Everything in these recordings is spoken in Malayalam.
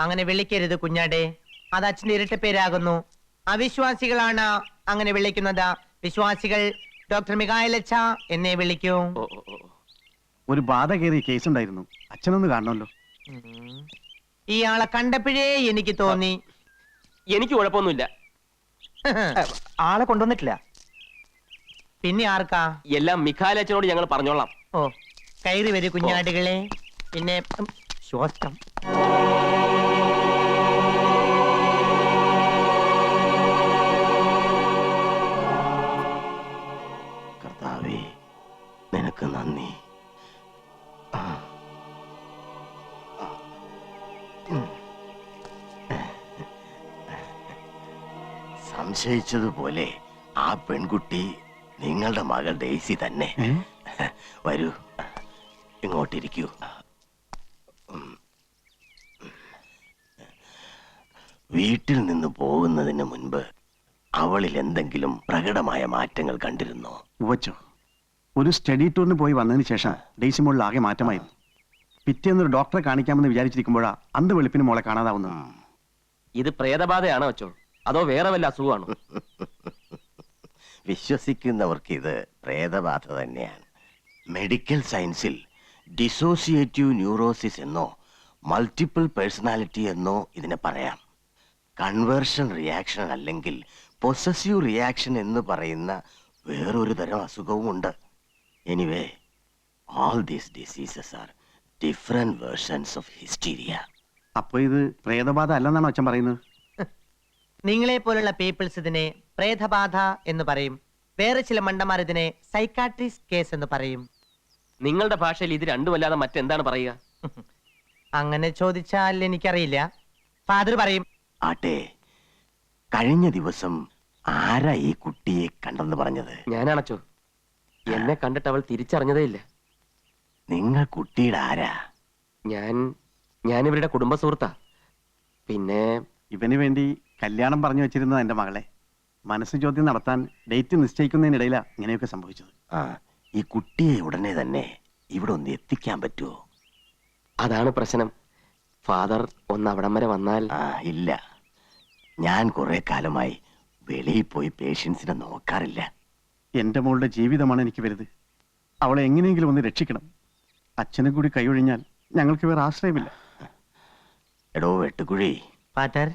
അങ്ങനെ വിളിക്കരുത് കുഞ്ഞാടെ. അത് അച്ഛന്റെ ഇരട്ട പേരാകുന്നു. അവിശ്വാസികളാണ് അങ്ങനെ വിളിക്കുന്നത്. വിശ്വാസികൾ ഡോക്ടർ മികായലച്ച എന്നെ വിളിക്കൂ. ഒരു ബാധ കയറിയ കേസ് ഉണ്ടായിരുന്നു, അച്ഛനൊന്ന് കാണണമല്ലോ. ഇയാളെ കണ്ടപ്പോഴേ എനിക്ക് തോന്നി. എനിക്ക് കുഴപ്പമൊന്നുമില്ല. ആളെ കൊണ്ടുവന്നിട്ടില്ല. പിന്നെ ആർക്കാ? എല്ലാം മിഖായലച്ചനോട് ഞങ്ങൾ പറഞ്ഞോളാം. ഓ, കയറി വരൂ കുഞ്ഞാടുകളെ. പിന്നെ ശ്വാസം. കർത്താവേ, നിനക്ക് നന്ദി. സംശയിച്ചതുപോലെ ആ പെൺകുട്ടി നിങ്ങളുടെ മകൾ ഡെയ്സി തന്നെ. വരൂ, ഇങ്ങോട്ടിരിക്കൂ. വീട്ടിൽ നിന്ന് പോകുന്നതിന് മുൻപ് അവളിൽ എന്തെങ്കിലും പ്രകടമായ മാറ്റങ്ങൾ കണ്ടിരുന്നോ? ഉവച്ചോ, ഒരു സ്റ്റഡി ടൂറിന് പോയി വന്നതിന് ശേഷം ഡെയ്സി മോളിൽ ആകെ മാറ്റമായിരുന്നു. പിറ്റേന്നൊരു ഡോക്ടറെ കാണിക്കാമെന്ന് വിചാരിച്ചിരിക്കുമ്പോഴാ അന്ത് വെളുപ്പിന് മോളെ കാണാതാവുന്നത്. ഇത് പ്രേതബാധയാണോ അച്ചോ, അതോ വേറെ വല്ല അസുഖമാണോ? വിശ്വസിക്കുന്നവർക്ക് ഇത് പ്രേതബാധ തന്നെയാണ്. മെഡിക്കൽ സയൻസിൽ ഡിസോസിയേറ്റീവ് ന്യൂറോസിസ് എന്നോ മൾട്ടിപ്പിൾ പേഴ്സണാലിറ്റി എന്നോ ഇതിനെ പറയാം. കൺവേർഷൻ റിയാക്ഷൻ അല്ലെങ്കിൽ പൊസസീവ് റിയാക്ഷൻ എന്ന് പറയുന്ന വേറൊരു തരം അസുഖവും ഉണ്ട്. Anyway, all these diseases are different versions of hysteria. അപ്പൊ ഇത് പ്രേതബാധ അല്ലെന്നാണോ അച്ഛൻ പറയുന്നത്? നിങ്ങളെ പോലുള്ള പീപ്പിൾസ് ഇതിനെ പ്രേതബാധ എന്ന് പറയും. വേറെ ചില മണ്ടന്മാർ ഇതിനെ സൈക്കാട്രിസ്റ്റ് കേസ് എന്ന് പറയും. നിങ്ങളുടെ ഭാഷയിൽ ഇത് രണ്ടുമല്ലാതെ മറ്റെന്താണ് പറയുക? അങ്ങനെ ചോദിച്ചാൽ എനിക്കറിയില്ല. ഫാദർ പറയും. ആട്ടെ, കഴിഞ്ഞ ദിവസം ആരാ ഈ കുട്ടിയെ കണ്ടെന്ന് പറഞ്ഞത്? ഞാനാണച്ചോ. എന്നെ കണ്ടിട്ട് അവൾ തിരിച്ചറിഞ്ഞതേ ഇല്ല. നിങ്ങൾ കുട്ടിയുടെ ആരാ? ഞാൻ ഇവരുടെ കുടുംബ സുഹൃത്താ. പിന്നെ ഇവന് വേണ്ടി കല്യാണം പറഞ്ഞു വെച്ചിരുന്നത് എന്റെ മകളെ. മനസ്സ് ചോദ്യം നടത്താൻ ഡേറ്റ് നിശ്ചയിക്കുന്നതിനിടയിലാ ഇങ്ങനെയൊക്കെ സംഭവിച്ചത്. ഈ കുട്ടിയെ ഉടനെ തന്നെ ഇവിടെ ഒന്ന് എത്തിക്കാൻ പറ്റുമോ? അതാണ് പ്രശ്നം. ഫാദർ ഒന്ന് അവിടം വരെ വന്നാൽ. ഇല്ല, ഞാൻ കുറെ കാലമായി വെളിയിൽ പോയി പേഷ്യൻസിനെ നോക്കാറില്ല. എന്റെ മോളുടെ ജീവിതമാണ് എനിക്ക് വലുത്. അവളെ എങ്ങനെയെങ്കിലും ഒന്ന് രക്ഷിക്കണം. അച്ഛനെ കൂടി കൈയൊഴിഞ്ഞാൽ ഞങ്ങൾക്ക് വേറെ ആശ്രയമില്ല. എടോ വെട്ടുകുഴി, ഫാദർ,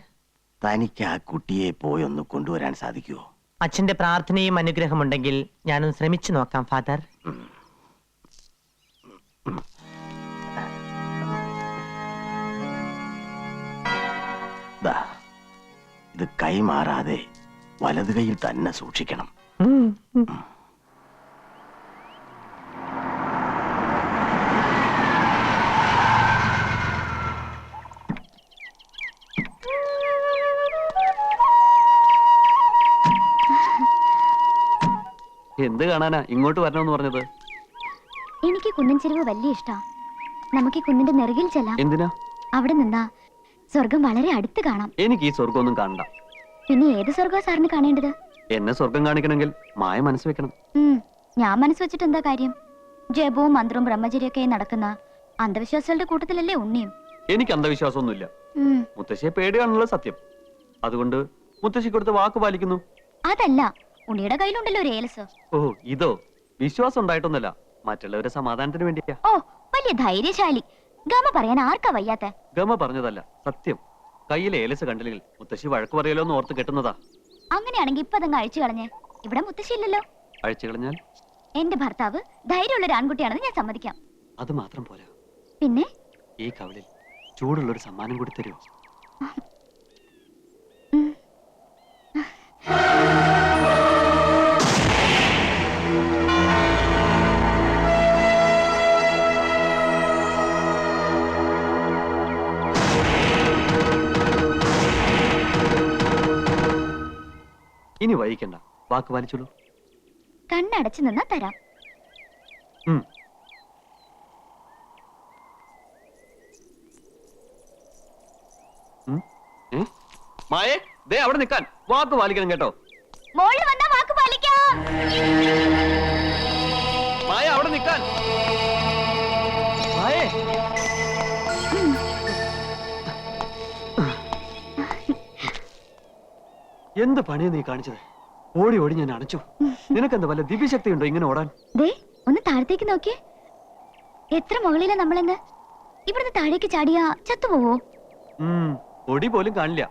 തനിക്ക് ആ കുട്ടിയെ പോയി ഒന്ന് കൊണ്ടുവരാൻ സാധിക്കുമോ? അച്ഛന്റെ പ്രാർത്ഥനയും അനുഗ്രഹമുണ്ടെങ്കിൽ ഞാനൊന്ന് ശ്രമിച്ചു നോക്കാം ഫാദർ. ഇത് കൈമാറാതെ വലതു കൈയിൽ തന്നെ സൂക്ഷിക്കണം. എന്ത് കാണാനാ ഇങ്ങോട്ട് വരണമെന്ന് പറഞ്ഞത്? എനിക്ക് കുന്നിൻ ചെരുവ് വലിയ ഇഷ്ടാ. നമുക്ക് കുന്നിന്റെ നെറുകിൽ ചെല്ലാം. എന്തിനാ? അവിടെ നിന്നാ സ്വർഗം വളരെ അടുത്ത് കാണാം. എനിക്ക് ഈ സ്വർഗമൊന്നും കാണണ്ട. പിന്നെ ഏത് സ്വർഗം സാറിന് കാണേണ്ടത്? എന്നെ സ്വർഗം കാണിക്കണമെങ്കിൽ മായ മനസ്സ് വെക്കണം. ഞാൻ മനസ്സ് വെച്ചിട്ട് എന്താ കാര്യം? ജപവും മന്ത്രവും ബ്രഹ്മചര്യൊക്കെ നടക്കുന്ന അന്ധവിശ്വാസികളുടെ കൂട്ടത്തിലല്ലേ ഉണ്ണിയും? എനിക്ക് അന്ധവിശ്വാസമൊന്നുമില്ല. മുത്തശ്ശിയെ പേടിയാണുള്ളത് സത്യം. അതുകൊണ്ട് മുത്തശ്ശി കൊടുത്ത വാക്ക് പാലിക്കുന്നു. അതല്ല, ഉണ്ണിയുടെ കയ്യിലുണ്ടല്ലോ ഒരു ഏലസ്. ഓ, ഇതോ? വിശ്വാസം ഉണ്ടായിട്ടൊന്നുമല്ല, മറ്റുള്ളവരുടെ സമാധാനത്തിന് വേണ്ടിയാ. ഓ, വലിയ ധൈര്യശാലി. ഗമ പറയാൻ ആർക്കാ വയ്യാത്ത? ഗമ പറഞ്ഞതല്ല, സത്യം. കയ്യിൽ ഏലസ് കണ്ടില്ലെങ്കിൽ മുത്തശ്ശി വഴക്ക് പറയലോ എന്ന് ഓർത്ത് കെട്ടുന്നതാ. അങ്ങനെയാണെങ്കിൽ ഇപ്പൊ അതങ്ങ് അഴിച്ചു കളഞ്ഞേ. ഇവിടെ മുത്തശ്ശി ഇല്ലല്ലോ. അഴിച്ചു കളഞ്ഞാൽ എന്റെ ഭർത്താവ് ധൈര്യമുള്ള ഒരു ആൺകുട്ടിയാണെന്ന് ഞാൻ സമ്മതിക്കാം. അത് മാത്രം പോരാ, പിന്നെ ഈ കവളിൽ ചൂടുള്ളൊരു സമ്മാനം കൂടി തരുമോ? ഇനി വൈകിക്കണ്ട, വാക്ക് പാലിച്ചോളൂ. കണ്ണടച്ചു നിന്നാ തരാം. മായേ, ദേ അവിടെ നിൽക്കാൻ. വാക്ക് പാലിക്കണം കേട്ടോ. മോളിൽ വന്നാ വാക്ക് പാലിക്കാം. മായ, അവിടെ നിൽക്കാൻ. മായേ, എന്ത് പണിയാ നീ കാണിച്ചത്? ഓടി ഓടി ഞാൻ അണച്ചു. നിനക്കെന്താ വല്ല ദിവ്യശക്തി ഉണ്ടോ ഇങ്ങനെ ഓടാൻ? ദേ ഒന്ന് താഴത്തേക്ക് നോക്കിയേ. എത്ര മുകളിലാ നമ്മളെന്ന്. ഇവിടുന്ന് താഴേക്ക് ചാടിയാ ചത്തുപോവോ? പൊടി പോലും കാണില്ല.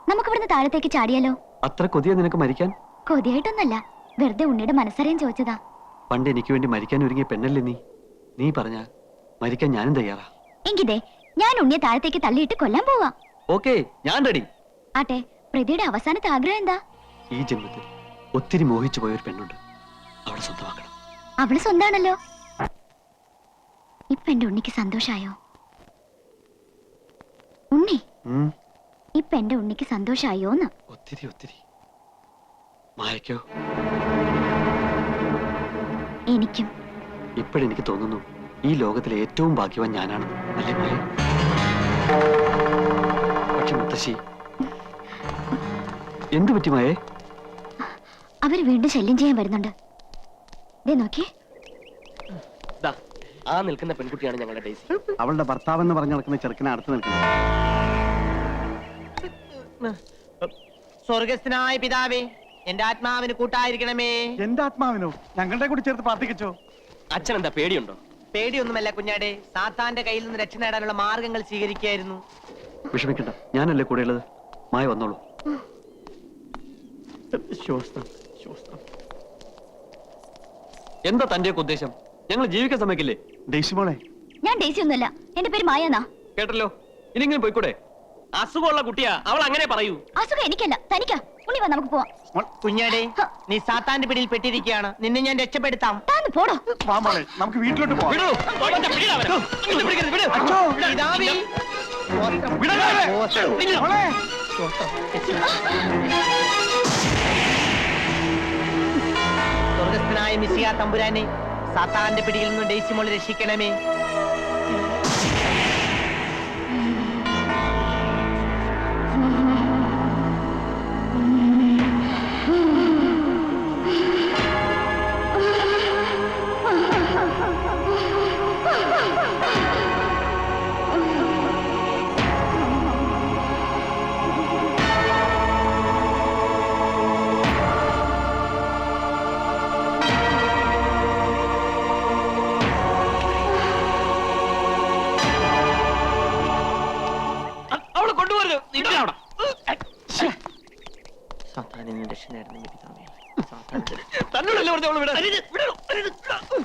നമുക്ക് ഇവിടുന്ന് താഴത്തേക്ക് ചാടിയാലോ? അത്ര കൊതിയാ നിനക്ക് മരിക്കാൻ? കൊതിയായിട്ടൊന്നല്ല, വെറുതെ ഉണ്ണിയുടെ മനസ്സറിയാൻ ചോദിച്ചതാ. പണ്ട് എനിക്ക് വേണ്ടി മരിക്കാൻ ഒരുങ്ങിയ പെണ്ണല്ലേ നീ. നീ പറഞ്ഞ മരിക്കാൻ ഞാനും തയ്യാറാ. എങ്കിതേ ഞാൻ ഉണ്ണിയെ താഴത്തേക്ക് തള്ളിയിട്ട് കൊല്ലാൻ പോവാ. ഓക്കേ, ഞാൻ റെഡി. ആട്ടെ, പ്രതിയുടെ അവസാനത്തെ ആഗ്രഹം എന്താ? ഈ ജന്മത്തിൽ ഒത്തിരി മോഹിച്ചു പോയ ഒരു പെണ്ണുണ്ട്, അവളെ സ്വന്തമാക്കണം. അവള് സ്വന്താണല്ലോ. ഇപ്പൊ എന്റെ ഉണ്ണിക്ക് സന്തോഷായോ? ഉണ്ണി, ഇപ്പൊ എന്റെ ഉണ്ണിക്ക് സന്തോഷായോന്ന്? ഒത്തിരി ഒത്തിരി. മായക്കോ? എനിക്കും. ഇപ്പോഴെനിക്ക് തോന്നുന്നു ഈ ലോകത്തിലെ ഏറ്റവും ഭാഗ്യവാൻ ഞാനാണ്, അല്ലേ മായ? പക്ഷെ മുത്തശ്ശി, എന്തു പറ്റി മായേ? അവര് വീണ്ടും ശല്യം ചെയ്യാൻ വരുന്നുണ്ട്. ദേ നോക്കിയേ. ആ നിൽക്കുന്ന പെൺകുട്ടിയാണ് ഞങ്ങളുടെ ഡേസി. അവളുടെ ഭർത്താവെന്ന് പറഞ്ഞു നടക്കുന്ന ചെറുക്കനെ അടുത്ത് നിൽക്കുന്നത്. സ്വർഗസ്ഥനായ പിതാവേ, എന്റെ ആത്മാവിന് കൂട്ടായിരിക്കണമേ. എന്റെ ആത്മാവിനോ? ഞങ്ങളുടെ കൂടി ചേർത്ത് പ്രാർത്ഥിക്കച്ചോ. അച്ഛൻ എന്താ പേടിയുണ്ടോ? പേടിയൊന്നുമല്ല കുഞ്ഞാടെ, സാത്താന്റെ കയ്യിൽ നിന്ന് രക്ഷ നേടാനുള്ള മാർഗങ്ങൾ സ്വീകരിക്കായിരുന്നു. വിഷമിക്കണ്ട, ഞാനല്ലേ കൂടെ ഉള്ളത്. മായ വന്നോളൂ. എന്താ തന്റെയൊക്കെ ഉദ്ദേശം? ഞങ്ങൾ ജീവിക്കാൻ സമ്മതിക്കില്ലേ? ഡേസി മോളെ, ഞാൻ ഡേസി ഒന്നുമല്ല, എന്റെ പേര് മായാന്നാ. കേട്ടല്ലോ, ഇനിങ്ങനെ പോയിക്കൂടെ? അസുഖമുള്ള കുട്ടിയാ, അവൾ അങ്ങനെ പറയൂ. അസുഖം എനിക്കല്ല, തനിക്കാ. ഉണ്ണി വാ, നമുക്ക് പോവാം. കുഞ്ഞാടെ, നീ സാത്താന്റെ പിടിയിൽ പെട്ടിരിക്കുകയാണ്. നിന്നെ ഞാൻ രക്ഷപ്പെടുത്താം. താന്ന് പോടോ. വാ മോളെ, നമുക്ക് വീട്ടിലോട്ട് പോവാം. പിതാവേ, സ്വർഗസ്ഥനായ മിശിഹാ തമ്പുരാനെ, സാത്താന്റെ പിടിയിൽ നിന്ന് ഡേസി മോളെ രക്ഷിക്കണമേ. അവളെ കൊണ്ടുപോകരുത്. തന്നോടല്ലേ പറഞ്ഞ അവള് വിടാൻ?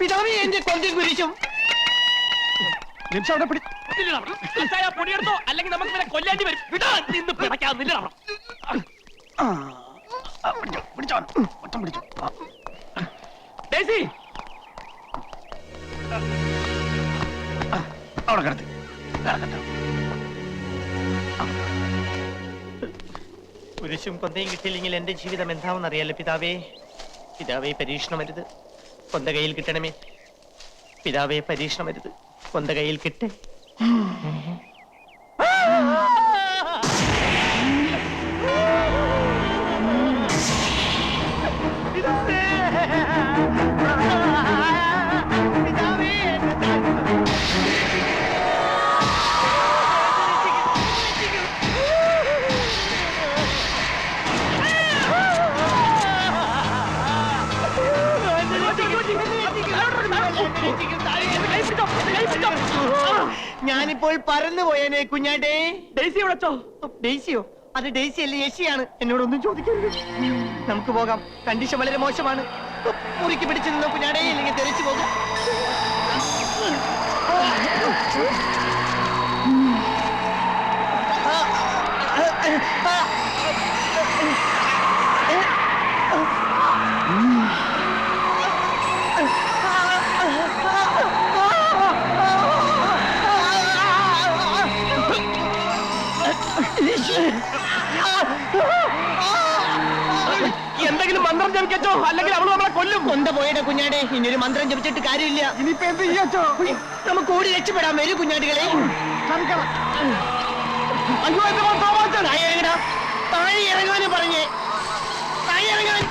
പിതാവേ, എന്റെ കൊന്തും കുരിശും. പൊടിയെടുത്തോ, അല്ലെങ്കിൽ നമുക്ക് ഇവരെ കൊല്ലാണ്ടി വരും. വിടാൻ നിന്ന് പിടയ്ക്കാന്നില്ല. ഡേസി, അവിടെ കിടത്തി. കുരിശും കൊന്തയും കിട്ടിയില്ലെങ്കിൽ എന്റെ ജീവിതം എന്താണെന്ന് അറിയാലോ പിതാവേ. പിതാവേ, പരീക്ഷണം വരുത്, കൊന്ത കയ്യിൽ കിട്ടണമേ. പിതാവേ, പരീക്ഷണം വരുത്, കൊന്ത കയ്യിൽ കിട്ടേ. ഞാനിപ്പോൾ പറന്നു പോയേനെ കുഞ്ഞാടേ. ഡേസി വിളിച്ചോ? ഡേസിയോ? അത് ഡേസി അല്ലേ, യേശിയാണ്. എന്നോടൊന്നും ചോദിക്കരുത്. നമുക്ക് പോകാം. കണ്ടീഷൻ വളരെ മോശമാണ്. മുറിക്ക് പിടിച്ചു നിന്നോ കുഞ്ഞാടേ, ഇല്ലെങ്കിൽ തെറിച്ചു പോകാം. എന്തെങ്കിലും മന്ത്രം ജപിക്കച്ചോ, അല്ലെങ്കിൽ അവള് നമ്മളെ കൊല്ലും. കൊന്ത പോയുടെ കുഞ്ഞാടെ, ഇനിയൊരു മന്ത്രം ജപിച്ചിട്ട് കാര്യമില്ല. ഇനിയിപ്പോ എന്ത് ചെയ്യാച്ചോ? നമുക്ക് ഓടി രക്ഷപ്പെടാൻ വരൂ കുഞ്ഞാടികളെ. അയ്യോ, എന്റെ മോൻ താഴെ ഇറങ്ങടാ. താഴെ ഇറങ്ങാന് പറഞ്ഞേ. താഴെ ഇറങ്ങാൻ.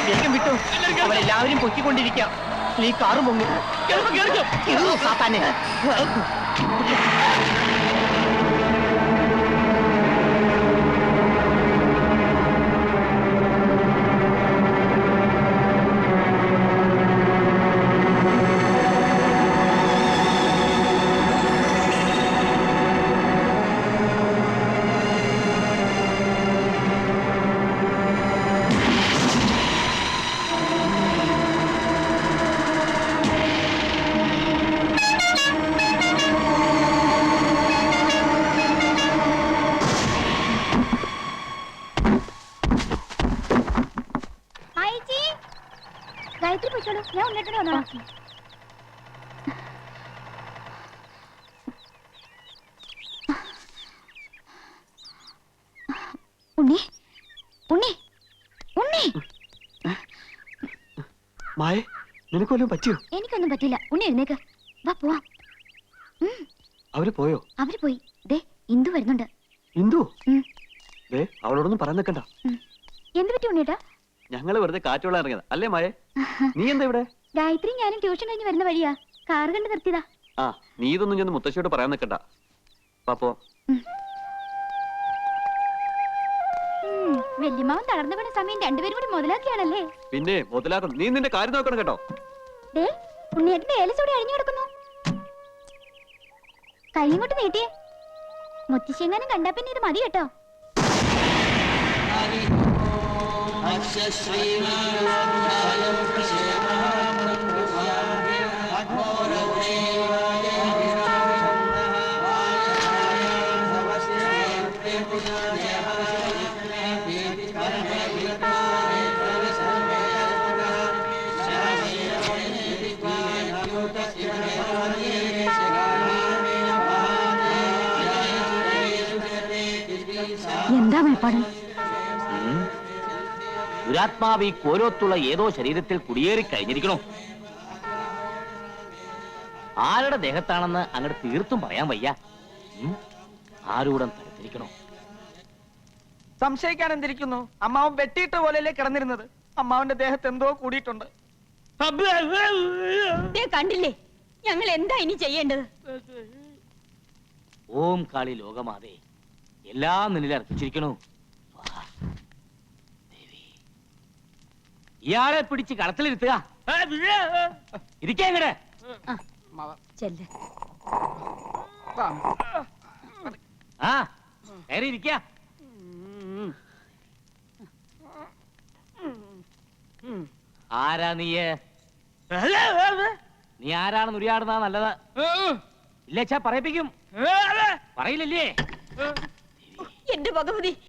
വേഗം വിട്ടു. അവരെല്ലാവരും പൊക്കിക്കൊണ്ടിരിക്കാം. ഈ കാറ് പൊങ്ങും. സാത്താനെ. ഉണ്ണി ഉണ്ണി ഉണ്ണി മായ നിനക്ക് വല്ലതും പറ്റിയോ? എനിക്കൊന്നും പറ്റില്ല. ഉണ്ണി എഴുന്നേക്ക്, വാ പോവാം. അവര് പോയോ? അവര് പോയി. ദേ ഇന്ദു വരുന്നുണ്ട്. ഇന്ദു ഉം. ദേ അവളോടൊന്നും പറയാൻ നിൽക്കണ്ട. എന്ത് പറ്റി ഉണ്ണിയേട്ടാ? ഞങ്ങള് വെറുതെ കാറ്റുള്ള ഇറങ്ങിയതാ അല്ലേ മായ? നീ എന്താ ഇവിടെ? ഗായത്രി ഞാനും ട്യൂഷൻ കഴിഞ്ഞ് വരുന്ന വഴിയാ, കാർ കണ്ട് നിർത്തിയതാ. ആ നീ ഇതൊന്നും ചെന്ന് മുത്തശ്ശിയോട് പറയാൻ നിൽക്കണ്ട. പാപ്പോ വല്യമാവൻ തളർന്നു വീണ സമയം രണ്ടുപേരും കൂടി മുതലാക്കിയാണല്ലേ? പിന്നെ മുതലാക്കണം. നീ നിന്റെ കാര്യം നോക്കണം കേട്ടോ. ദേ ഉണ്ണിയേട്ടന്റെ ഏലസോടെ അഴിഞ്ഞു കിടക്കുന്നു. കൈയും കൊണ്ട് നീട്ടിയേ. മുത്തശ്ശിയെങ്ങാനും കണ്ടാ പിന്നെ ഇത് മതി കേട്ടോ. എന്താ മേപ്പാട്? ദുരാത്മാവ് ഈ കോലോത്തുള്ള ഏതോ ശരീരത്തിൽ കുടിയേറി കഴിഞ്ഞിരിക്കണോ? ആരുടെ ദേഹത്താണെന്ന് അങ്ങോട്ട് തീർത്തും പറയാൻ വയ്യ. ആരൂടം തടുത്തിരിക്കണോ? സംശയിക്കാൻ എന്തിരിക്കുന്നു? അമ്മാവൻ വെട്ടിയിട്ട പോലെയല്ലേ കിടന്നിരുന്നത്. അമ്മാവന്റെ ദേഹത്ത് എന്തോ കൂടിയിട്ടുണ്ട്. കണ്ടില്ലേ, ഞങ്ങൾ എന്താ ഇനി ചെയ്യേണ്ടത്? ഓം കാളി ലോകമാതേ, എല്ലാം നിന്നിൽ അർപ്പിച്ചിരിക്കണു. ഇയാളെ പിടിച്ച് കളത്തിലിരുത്തുക. ഇരിക്കേ ഇങ്ങടെ. ചെല്ല്. ആ കയറി ഇരിക്ക. ആരാ നീയ്? നീ ആരാണെന്ന് ഉരിയാടുന്ന നല്ലത്. ഇല്ലേച്ചാ പറയിപ്പിക്കും. പറയില്ലല്ലേ? എന്റെ ഭഗവതി,